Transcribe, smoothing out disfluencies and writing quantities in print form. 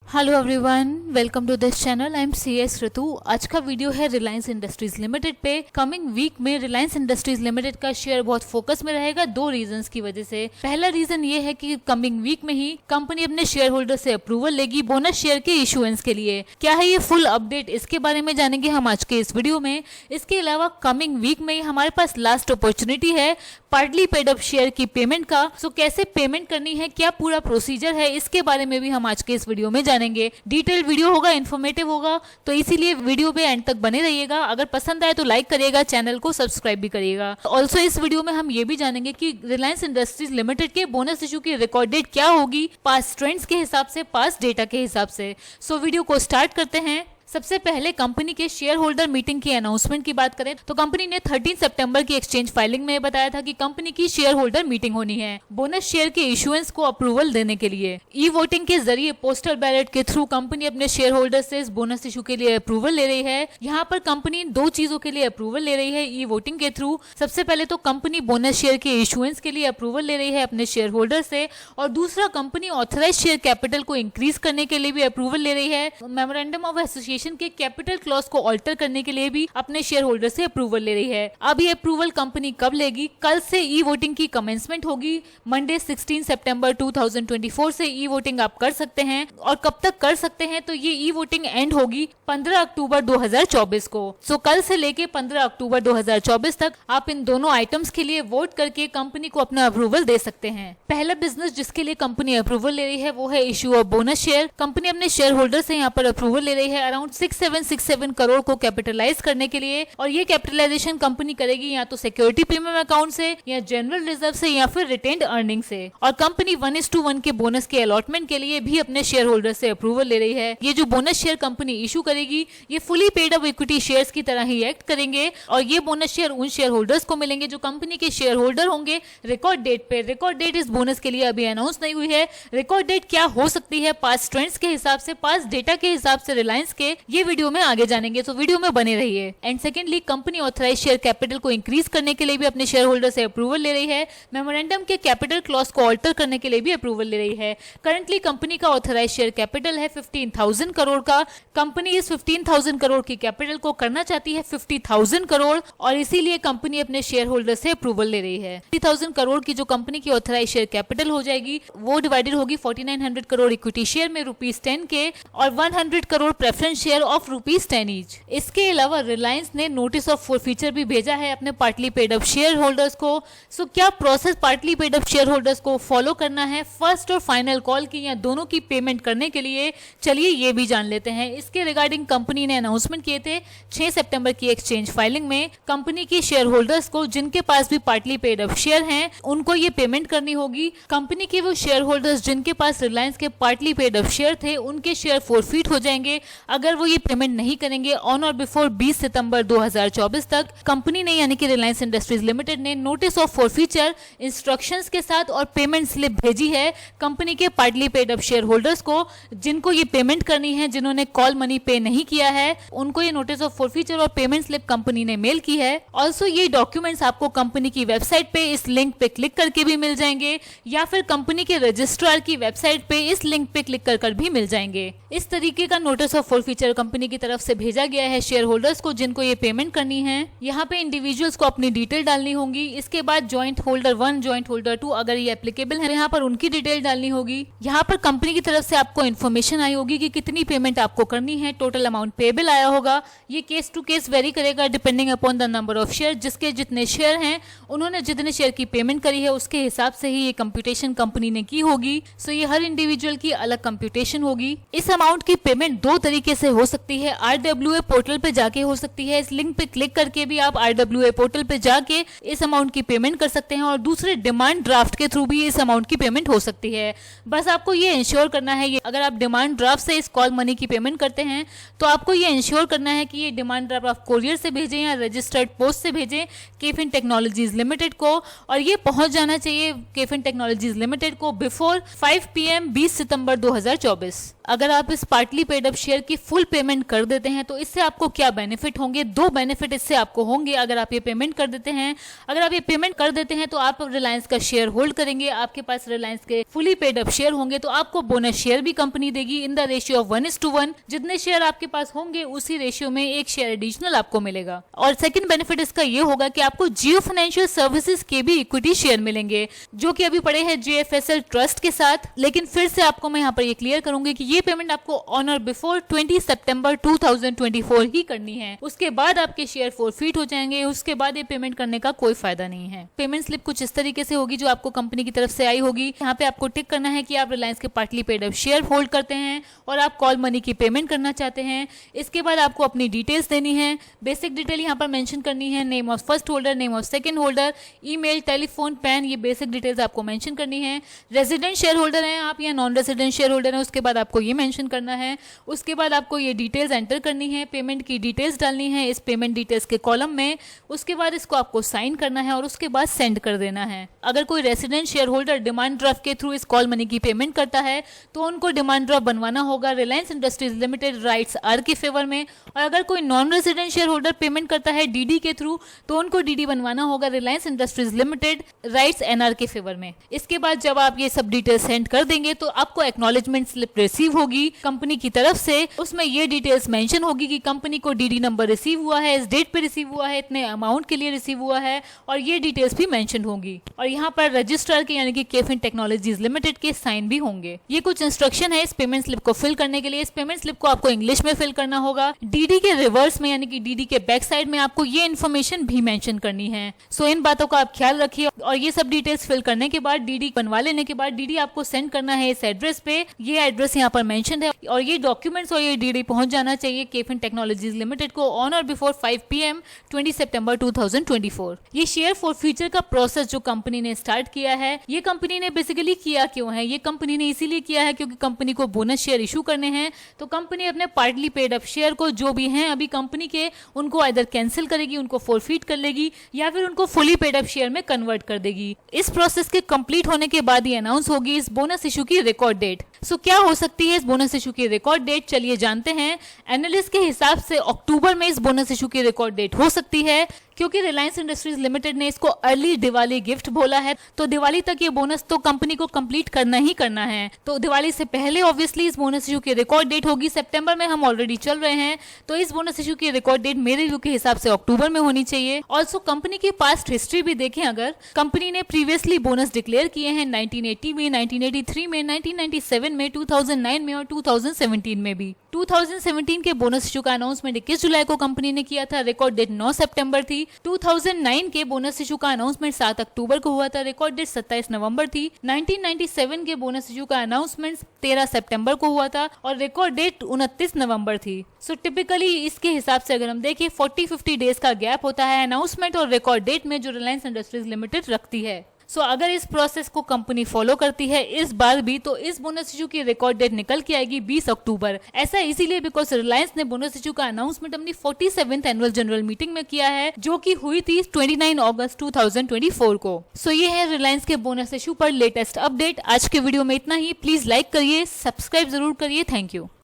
Hello everyone, welcome to this channel. I am CS Ritu. आज का video है Reliance Industries Limited पे। Coming week में रिलायंस इंडस्ट्रीज लिमिटेड का शेयर बहुत फोकस में रहेगा दो रीजंस की वजह से। पहला रीजन ये है कि कमिंग वीक में ही कंपनी अपने शेयर होल्डर से अप्रूवल लेगी बोनस शेयर के इशुएंस के लिए। क्या है ये फुल अपडेट, इसके बारे में जानेंगे हम आज के इस वीडियो में। इसके अलावा कमिंग वीक में ही हमारे पास लास्ट अपॉर्चुनिटी है पार्टली पेड अप शेयर की पेमेंट का। सो कैसे पेमेंट करनी है, क्या पूरा प्रोसीजर है, इसके बारे में भी हम आज के इस वीडियो में जानेंगे। डिटेल वीडियो होगा, इन्फॉर्मेटिव होगा, तो इसीलिए वीडियो पे एंड तक बने रहिएगा। अगर पसंद आए तो लाइक करिएगा, चैनल को सब्सक्राइब भी करिएगा। ऑल्सो इस वीडियो में हम ये भी जानेंगे कि रिलायंस इंडस्ट्रीज लिमिटेड के बोनस इशू की रिकॉर्ड डेट क्या होगी, पास्ट ट्रेंड्स के हिसाब से, पास्ट डेटा के हिसाब से। सो वीडियो को स्टार्ट करते हैं। सबसे पहले कंपनी के शेयर होल्डर मीटिंग की अनाउंसमेंट की बात करें तो कंपनी ने 13 सितंबर की एक्सचेंज फाइलिंग में बताया था कि कंपनी की शेयर होल्डर मीटिंग होनी है बोनस शेयर के इशुएंस को अप्रूवल देने के लिए। ई वोटिंग के जरिए पोस्टल बैलेट के थ्रू कंपनी अपने शेयर होल्डर से इस बोनस इशू के लिए अप्रूवल ले रही है। यहाँ पर कंपनी दो चीजों के लिए अप्रूवल ले रही है ई वोटिंग के थ्रू। सबसे पहले तो कंपनी बोनस शेयर के इशुएंस के लिए अप्रूवल ले रही है अपने शेयर होल्डर से, और दूसरा कंपनी ऑथराइज शेयर कैपिटल को इंक्रीज करने के लिए भी अप्रूवल ले रही है। मेमोरेंडम ऑफ एसोसिएशन के कैपिटल क्लॉज को ऑल्टर करने के लिए भी अपने शेयर होल्डर से अप्रूवल ले रही है। अब ये अप्रूवल कंपनी कब लेगी? कल से ई वोटिंग की कमेंसमेंट होगी। मंडे 16 सितंबर 2024 से ई वोटिंग आप कर सकते हैं। और कब तक कर सकते हैं? तो ये ई वोटिंग एंड होगी 15 अक्टूबर 2024 को। सो कल से लेके 15 अक्टूबर 2024 तक आप इन दोनों आइटम्स के लिए वोट करके कंपनी को अपना अप्रूवल दे सकते हैं। पहला बिजनेस जिसके लिए कंपनी अप्रूवल ले रही है वो है issue of bonus share. Company अपने शेयर होल्डर से यहाँ पर अप्रूवल ले रही है अराउंड 6767 करोड़ को कैपिटलाइज करने के लिए। और ये कैपिटलाइजेशन कंपनी करेगी या तो सिक्योरिटी प्रीमियम अकाउंट से, या जनरल रिजर्व से, या फिर रिटेन्ड अर्निंग से। और कंपनी 1:1 के बोनस के अलॉटमेंट के लिए भी अपने शेयर होल्डर से अप्रूवल ले रही है। ये जो बोनस शेयर कंपनी इशू करेगी ये fully paid up equity shares की तरह ही एक्ट करेंगे, और ये बोनस शेयर उन शेयर होल्डर्स को मिलेंगे जो कंपनी के शेयर होल्डर होंगे रिकॉर्ड डेट पे। रिकॉर्ड डेट इस बोनस के लिए अभी अनाउंस नहीं हुई है। रिकॉर्ड डेट क्या हो सकती है पास्ट ट्रेंड्स के हिसाब से, पास्ट डेटा के हिसाब से रिलायंस के, ये वीडियो में आगे जानेंगे, तो वीडियो में बने रहिए। And secondly company authorise share capital को इंक्रीज करने के लिए भी अपने शेयर होल्डर से अप्रूवल ले रही है। मेमोरेंडम के कैपिटल क्लॉज को ऑल्टर करने के लिए भी अप्रूवल ले रही है। करंटली कंपनी का ऑथराइज शेयर कैपिटल है 15,000 करोड़ का। कंपनी इस 15,000 करोड़ की कैपिटल को करना चाहती है 50,000 करोड़, और इसीलिए कंपनी अपने शेयर होल्डर से अप्रूवल ले रही है। 50,000 करोड़ की जो कंपनी की ऑथराइज शेयर कैपिटल हो जाएगी वो डिवाइडेड होगी 4900 करोड़ इक्विटी शेयर में ₹10 के, और 100 crore preference share of ₹10 each. इसके अलावा रिलायंस ने नोटिस ऑफ फॉरफीचर भी भेजा है अपने partly paid up share holders को। सो क्या process partly paid up share holders को फॉलो करना है फर्स्ट और फाइनल कॉल की या दोनों की पेमेंट करने के लिए? चलिए ये भी जान लेते हैं। इसके रिगार्डिंग कंपनी ने अनाउंसमेंट किए थे 6 सितंबर की एक्सचेंज फाइलिंग में। कंपनी की शेयर होल्डर्स को जिनके पास भी पार्टली पेड अप शेयर हैं उनको ये पेमेंट करनी होगी। कंपनी के वो शेयर होल्डर्स जिनके पास रिलायंस के पार्टली पेड अप शेयर थे उनके शेयर फॉरफीट हो जाएंगे अगर वो ये पेमेंट नहीं करेंगे ऑन और बिफोर 20 सितंबर 2024 तक। कंपनी ने यानी कि रिलायंस इंडस्ट्रीज लिमिटेड ने नोटिस ऑफ फॉरफीचर इंस्ट्रक्शंस के साथ और पेमेंट स्लिप भेजी है कंपनी के partly paid up share holders को जिनको ये पेमेंट करनी है। जिन्होंने कॉल मनी पे नहीं किया है उनको ये नोटिस ऑफ फॉरफीचर और पेमेंट स्लिप कंपनी ने मेल की है। ऑल्सो ये डॉक्यूमेंट्स आपको कंपनी की वेबसाइट पे इस लिंक पे क्लिक करके भी मिल जाएंगे, या फिर कंपनी के रजिस्ट्रार की वेबसाइट पे इस लिंक पे क्लिक कर भी मिल जाएंगे। इस तरीके का नोटिस ऑफ फॉरफीचर कंपनी की तरफ से भेजा गया है शेयर होल्डर्स को जिनको ये पेमेंट करनी है। यहाँ पे इंडिविजुअल्स को अपनी डिटेल डालनी होगी। इसके बाद जॉइंट होल्डर 1, जॉइंट होल्डर 2 अगर ये एप्लीकेबल है यहाँ पर उनकी डिटेल डालनी होगी। यहाँ पर कंपनी की तरफ से आपको इन्फॉर्मेशन आई होगी कि कितनी पेमेंट आपको करनी है, टोटल अमाउंट पेबल आया होगा। ये केस टू केस वेरी करेगा depending upon the number of share. जिसके जितने शेयर हैं उन्होंने जितने शेयर की पेमेंट करी है उसके हिसाब से ही ये कंप्यूटेशन कंपनी ने की होगी। सो ये हर इंडिविजुअल की अलग कंप्यूटेशन होगी। इस अमाउंट की पेमेंट दो तरीके से हो सकती है। RWA पोर्टल पे जाके हो सकती है। इस लिंक पे क्लिक करके भी आप RWA पोर्टल पे जाके इस अमाउंट की पेमेंट कर सकते हैं, और दूसरे डिमांड ड्राफ्ट के थ्रू भी इस अमाउंट की पेमेंट हो सकती है। बस आपको ये इंश्योर करना है, ये अगर आप डिमांड ड्राफ्ट से इस कॉल मनी की पेमेंट करते हैं तो आपको ये इंश्योर करना है कि ये डिमांड ड्राफ्ट आप कोरियर से भेजें या रजिस्टर्ड पोस्ट से भेजें केफिन टेक्नोलॉजीज लिमिटेड को, और ये पहुंच जाना चाहिए केफिन टेक्नोलॉजीज लिमिटेड को बिफोर 5 PM 20 सितंबर 2024। अगर आप इस पार्टली पेड अप शेयर की फुल फुल पेमेंट कर देते हैं तो इससे आपको क्या बेनिफिट होंगे? दो बेनिफिट इससे आपको होंगे अगर आप ये पेमेंट कर देते हैं। अगर आप ये पेमेंट कर देते हैं तो आप रिलायंस का शेयर होल्ड करेंगे, आपके पास रिलायंस के फुली पेड अप शेयर होंगे, तो आपको बोनस शेयर भी कंपनी देगी इन द रेशियो ऑफ 1:1। जितने शेयर आपके पास होंगे उसी रेशियो में एक शेयर एडिशनल आपको मिलेगा। और सेकंड बेनिफिट इसका ये होगा कि आपको जियो फाइनेंशियल सर्विसेज के भी इक्विटी शेयर मिलेंगे, जो कि अभी पड़े हैं JFSL ट्रस्ट के साथ। लेकिन फिर से आपको मैं यहाँ पर ये क्लियर करूंगी कि ये पेमेंट आपको ऑन और बिफोर 20 सितंबर 2024 ही करनी है। उसके बाद आपके शेयर फोरफीट हो जाएंगे, उसके बाद ये पेमेंट करने का कोई फायदा नहीं है। पेमेंट स्लिप कुछ इस तरीके से होगी जो आपको कंपनी की तरफ से आई होगी। यहाँ पे आपको टिक करना है कि आप रिलायंस के partly paid up share hold करते हैं और आप कॉल मनी की पेमेंट करना चाहते हैं। इसके बाद आपको अपनी डिटेल्स देनी है, बेसिक डिटेल यहाँ पर मेंशन करनी है, name of first holder, name of second holder, email, telephone, pan, ये बेसिक डिटेल्स आपको मेंशन करनी है। रेजिडेंट शेयर होल्डर हैं आप या नॉन रेजिडेंट शेयर होल्डर हैं, उसके बाद आपको ये मेंशन करना है। उसके बाद आपको ये डिटेल्स एंटर करनी है, पेमेंट की डिटेल्स डालनी है इस पेमेंट डिटेल्स के कॉलम में। उसके बाद इसको आपको साइन करना है और उसके बाद सेंड कर देना है। अगर कोई resident share holder demand draft के थ्रू इस कॉल मनी की पेमेंट करता है तो उनको डिमांड ड्राफ्ट बनवाना होगा Reliance Industries Limited rights R के फेवर में। और अगर कोई non resident share holder payment करता है डीडी के थ्रू तो उनको डीडी बनवाना होगा Reliance Industries Limited rights NR के फेवर में। इसके बाद जब आप ये सब डिटेल्स सेंड कर देंगे तो आपको एक्नॉलेजमेंट स्लिप रिसीव होगी कंपनी की तरफ से। उसमें ये डिटेल्स मेंशन होगी कि कंपनी को डीडी नंबर रिसीव हुआ है, इस डेट पे रिसीव हुआ है, इतने अमाउंट के लिए रिसीव हुआ है, और ये डिटेल्स भी मेंशन होगी। और यहाँ पर रजिस्ट्रार के यानी कि केफिन टेक्नोलॉजीज लिमिटेड के साइन भी होंगे। ये कुछ इंस्ट्रक्शन है इस पेमेंट स्लिप को फिल करने के लिए। इस पेमेंट स्लिप को आपको इंग्लिश में फिल करना होगा। डीडी के रिवर्स में यानी कि डीडी के बैक साइड में आपको ये इन्फॉर्मेशन भी मेंशन करनी है। सो इन बातों का आप ख्याल रखिए। और ये सब डिटेल्स फिल करने के बाद डीडी बनवा लेने के बाद डीडी आपको सेंड करना है इस एड्रेस पे। ये एड्रेस यहाँ पर मेंशन है और ये डॉक्यूमेंट्स और ये डीडी पहुंच जाना चाहिए केफिन टेक्नोलॉजीज लिमिटेड को ऑन और बिफोर 5 PM 20 सितंबर 2024। ये शेयर फॉर फ्यूचर का प्रोसेस जो कंपनी ने स्टार्ट किया है, ये कंपनी ने बेसिकली किया क्यों है? ये कंपनी ने इसीलिए किया है क्योंकि कंपनी को बोनस शेयर इशू करने हैं। तो कंपनी अपने पार्टली पेड अप शेयर को जो भी हैं अभी कंपनी के, उनको आइदर कैंसिल करेगी, उनको फोरफीट कर लेगी या फिर उनको फुली पेड अप शेयर में कन्वर्ट कर देगी। इस प्रोसेस के कंप्लीट होने के बाद ही अनाउंस होगी इस बोनस इशू की रिकॉर्ड डेट। सो क्या हो सकती है इस बोनस इशू की रिकॉर्ड डेट? चलिए जानते हैं। एनालिस्ट के हिसाब से अक्टूबर में इस बोनस इशू की रिकॉर्ड डेट हो सकती है क्योंकि रिलायंस इंडस्ट्रीज लिमिटेड ने इसको अर्ली दिवाली गिफ्ट बोला है। तो दिवाली तक ये बोनस तो कंपनी को कंप्लीट करना ही करना है। तो दिवाली से पहले ऑब्वियसली इस बोनस इशू की रिकॉर्ड डेट होगी। सितंबर में हम ऑलरेडी चल रहे हैं तो इस बोनस इशू की रिकॉर्ड डेट मेरे व्यू के हिसाब से अक्टूबर में होनी चाहिए। ऑल्सो कंपनी की पास्ट हिस्ट्री भी देखें, अगर कंपनी ने प्रीवियसली बोनस डिक्लेयर किए हैं 1980 में, 1983 में, 1997 में, 2009 में और 2017 में भी। 2017 के बोनस इशू का अनाउंसमेंट 21 जुलाई को कंपनी ने किया था, रिकॉर्ड डेट 9 सितंबर थी। 2009 के बोनस इशू का अनाउंसमेंट 7 अक्टूबर को हुआ था, रिकॉर्ड डेट 27 नवंबर थी। 1997 के बोनस इशू का अनाउंसमेंट 13 सितंबर को हुआ था और रिकॉर्ड डेट 29 नवंबर थी। सो टिपिकली इसके हिसाब से अगर हम देखें 40-50 डेज का गैप होता है अनाउंसमेंट और रिकॉर्ड डेट में जो रिलायंस इंडस्ट्रीज लिमिटेड रखती है। सो अगर इस प्रोसेस को कंपनी फॉलो करती है इस बार भी तो इस बोनस इशू की रिकॉर्ड डेट निकल के आएगी 20 अक्टूबर। ऐसा इसीलिए बिकॉज रिलायंस ने बोनस इशू का अनाउंसमेंट अपनी 47th एनुअल जनरल मीटिंग में किया है जो कि हुई थी 29 अगस्त 2024 को। सो ये है रिलायंस के बोनस इशू पर लेटेस्ट अपडेट। आज के वीडियो में इतना ही। प्लीज लाइक करिए, सब्सक्राइब जरूर करिए। Thank you.